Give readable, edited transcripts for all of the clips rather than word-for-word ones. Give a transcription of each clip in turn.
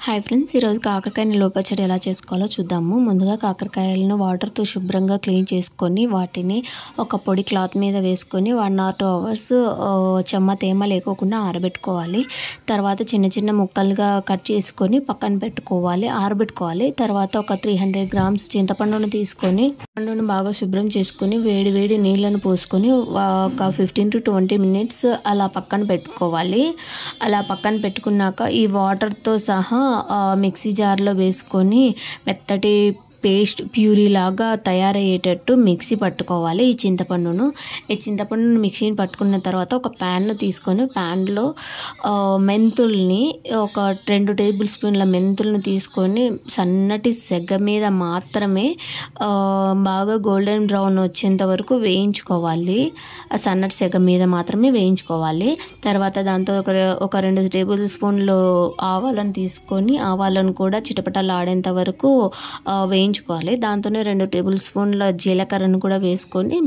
Hi friends, ఈరోజు కాకరకాయ నిల్వ పచ్చడి ఎలా చేసుకోవాలో చూద్దాము. ముందుగా కాకరకాయలను వాటర్తో శుభ్రంగా క్లీన్ చేసుకొని వాటిని ఒక పొడి క్లాత్ మీద వేసుకొని 1 or 2 hours చెమ్మ తేమ లేకోకుండా ఆరబెట్టుకోవాలి. తర్వాత చిన్న చిన్న ముక్కలుగా కట్ చేసుకొని పక్కన పెట్టుకోవాలి, ఆరబెట్టుకోవాలి. తర్వాత ఒక 300 grams చింతపండును తీసుకొని పండును బాగా శుభ్రం చేసుకొని వేడి వేడి నీళ్ళను పోసుకొని ఒక 15 to 20 minutes అలా పక్కన పెట్టుకోవాలి. అలా పక్కన పెట్టుకున్నాక ఈ వాటర్తో సహా మిక్సీ జార్లో వేసుకొని మెత్తటి పేస్ట్ ప్యూరీ లాగా తయారయ్యేటట్టు మిక్సీ పట్టుకోవాలి. ఈ చింతపండును మిక్సీని పట్టుకున్న తర్వాత ఒక ప్యాన్ను తీసుకొని ప్యాన్లో మెంతుల్ని ఒక 2 tablespoons మెంతులను తీసుకొని సన్నటి సెగ మీద మాత్రమే బాగా గోల్డెన్ బ్రౌన్ వచ్చేంత వరకు వేయించుకోవాలి. ఆ సన్నటి సెగ మీద మాత్రమే వేయించుకోవాలి. తర్వాత దాంతో ఒక 2 tablespoons ఆవాలను తీసుకొని ఆవాలను కూడా చిటపటలాడేంత వరకు వేయించుకోవాలి. దాంతోనే 2 tablespoons జీలకర్రను కూడా వేసుకొని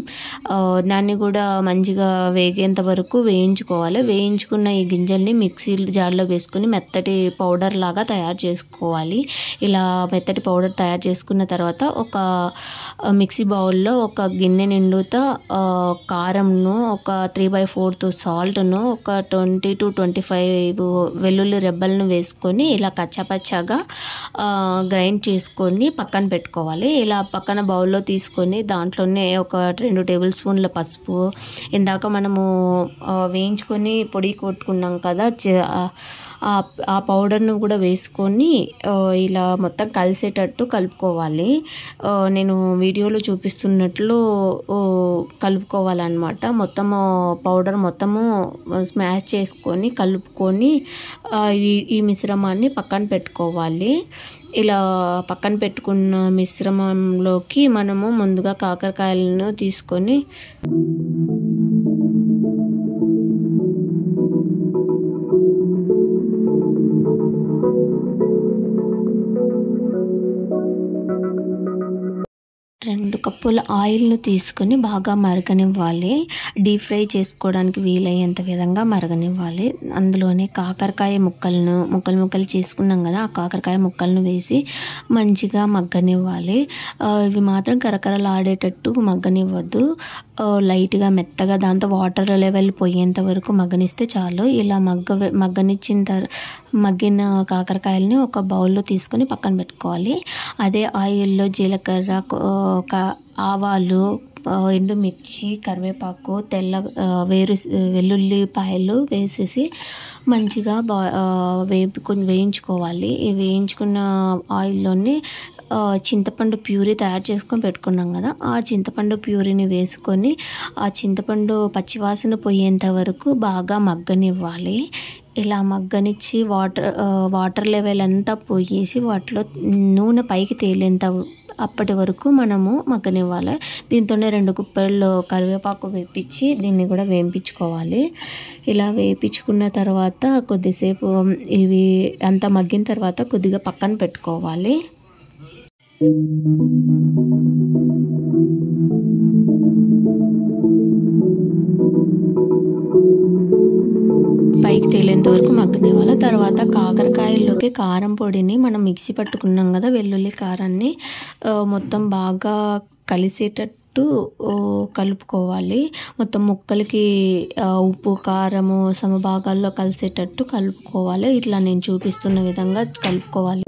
దాన్ని కూడా మంచిగా వేగేంత వరకు వేయించుకోవాలి. వేయించుకున్న ఈ గింజల్ని మిక్సీ జార్లో వేసుకొని మెత్తటి పౌడర్ లాగా తయారు చేసుకోవాలి. ఇలా మెత్తటి పౌడర్ తయారు చేసుకున్న తర్వాత ఒక మిక్సీ బౌల్లో ఒక గిన్నె నిండుతా కారంను, ఒక 3/4 సాల్ట్ను, ఒక 20 to 25 వెల్లుల్లి రెబ్బలను వేసుకొని ఇలా కచ్చాపచ్చాగా గ్రైండ్ చేసుకొని పక్కన పెట్టుకోవాలి. ఇలా పక్కన బౌల్లో తీసుకొని దాంట్లోనే ఒక 2 tablespoons పసుపు, ఇందాక మనము వేయించుకొని పొడి కొట్టుకున్నాం కదా ఆ పౌడర్ను కూడా వేసుకొని ఇలా మొత్తం కలిసేటట్టు కలుపుకోవాలి. నేను వీడియోలో చూపిస్తున్నట్లు కలుపుకోవాలన్నమాట. మొత్తము పౌడర్ మొత్తము స్మాష్ చేసుకొని కలుపుకొని ఈ మిశ్రమాన్ని పక్కన పెట్టుకోవాలి. ఇలా పక్కన పెట్టుకున్న మిశ్రమంలోకి మనము ముందుగా కాకరకాయలను తీసుకొని రెండు కప్పుల ఆయిల్ను తీసుకొని బాగా మరగనివ్వాలి. డీప్ ఫ్రై చేసుకోవడానికి వీలయ్యేంత విధంగా మరగనివ్వాలి. అందులోనే కాకరకాయ ముక్కలు చేసుకున్నాం కదా, ఆ కాకరకాయ ముక్కలను వేసి మంచిగా మగ్గనివ్వాలి. ఇవి మాత్రం కరకరలాడేటట్టు మగ్గనివ్వద్దు, లైట్గా మెత్తగా దాంతో వాటర్ లెవెల్ పోయేంత వరకు మగ్గనిస్తే చాలు. ఇలా మగ్గిన కాకరకాయలని ఒక బౌల్లో తీసుకొని పక్కన పెట్టుకోవాలి. అదే ఆయిల్లో జీలకర్ర, ఆవాలు, ఎండుమిర్చి, కరివేపాకు, వెల్లుల్లిపాయలు వేసేసి మంచిగా వేయించుకోవాలి. ఈ వేయించుకున్న ఆయిల్లోని చింతపండు ప్యూరీ తయారు చేసుకొని పెట్టుకున్నాం కదా, ఆ చింతపండు ప్యూరీని వేసుకొని ఆ చింతపండు పచ్చివాసన పోయేంత వరకు బాగా మగ్గనివ్వాలి. ఇలా మగ్గనిచ్చి వాటర్ లెవెల్ అంతా పోయేసి వాటిలో నూనె పైకి తేలేంత అప్పటి వరకు మనము మగ్గనివ్వాలి. దీంతోనే 2 గుప్పెళ్ళు కరివేపాకు వేపించి దీన్ని కూడా వేయించుకోవాలి. ఇలా వేయించుకున్న తర్వాత కొద్దిసేపు ఇవి అంతా మగ్గిన తర్వాత కొద్దిగా పక్కన పెట్టుకోవాలి. పైకి తేలేంత వరకు మగ్గనివ్వాలి. తర్వాత కాకరకాయల్లోకి కారం పొడిని మనం మిక్సీ పట్టుకున్నాం కదా, వెల్లుల్లి కారాన్ని మొత్తం బాగా కలిసేటట్టు కలుపుకోవాలి. మొత్తం ముక్కలకి ఉప్పు కారము సమభాగాల్లో కలిసేటట్టు కలుపుకోవాలి. ఇట్లా నేను చూపిస్తున్న విధంగా కలుపుకోవాలి.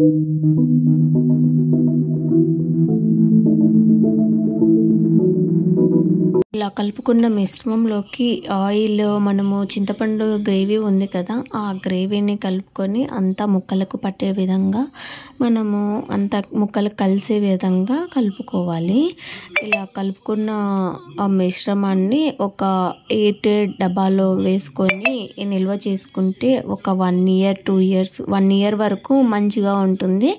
ఇలా కలుపుకున్న మిశ్రమంలోకి ఆయిల్, మనము చింతపండు గ్రేవీ ఉంది కదా, ఆ గ్రేవీని కలుపుకొని అంతా ముక్కలకు పట్టే విధంగా మనము అంత ముక్కలకు కలిసే విధంగా కలుపుకోవాలి. ఇలా కలుపుకున్న ఆ మిశ్రమాన్ని ఒక 8 డబ్బాలో వేసుకొని నిల్వ చేసుకుంటే ఒక 1 year 2 years 1 year వరకు మంచిగా ఉంటుంది.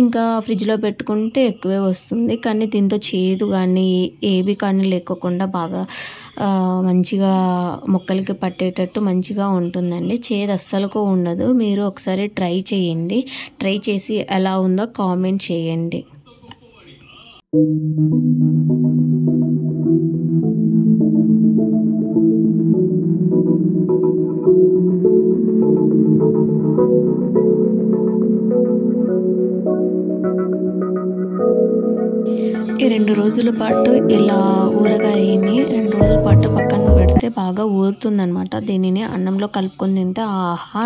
ఇంకా ఫ్రిడ్జ్లో పెట్టుకుంటే ఎక్కువే వస్తుంది, కానీ దీంతో చేదు కానీ ఏవి కానీ లేకోకుండా బాగా మంచిగా ముక్కలకి పట్టేటట్టు మంచిగా ఉంటుందండి. చేదు అస్సలకు ఉండదు. మీరు ఒకసారి ట్రై చేయండి. ట్రై చేసి ఎలా ఉందో కామెంట్ చేయండి. ఈ 2 రోజుల పాటు ఇలా ఊరగాయని 2 రోజుల పాటు పక్కన పెడితే బాగా ఊరుతుందనమాట. దీనిని అన్నంలో కలుపుకొని తింటే ఆహా!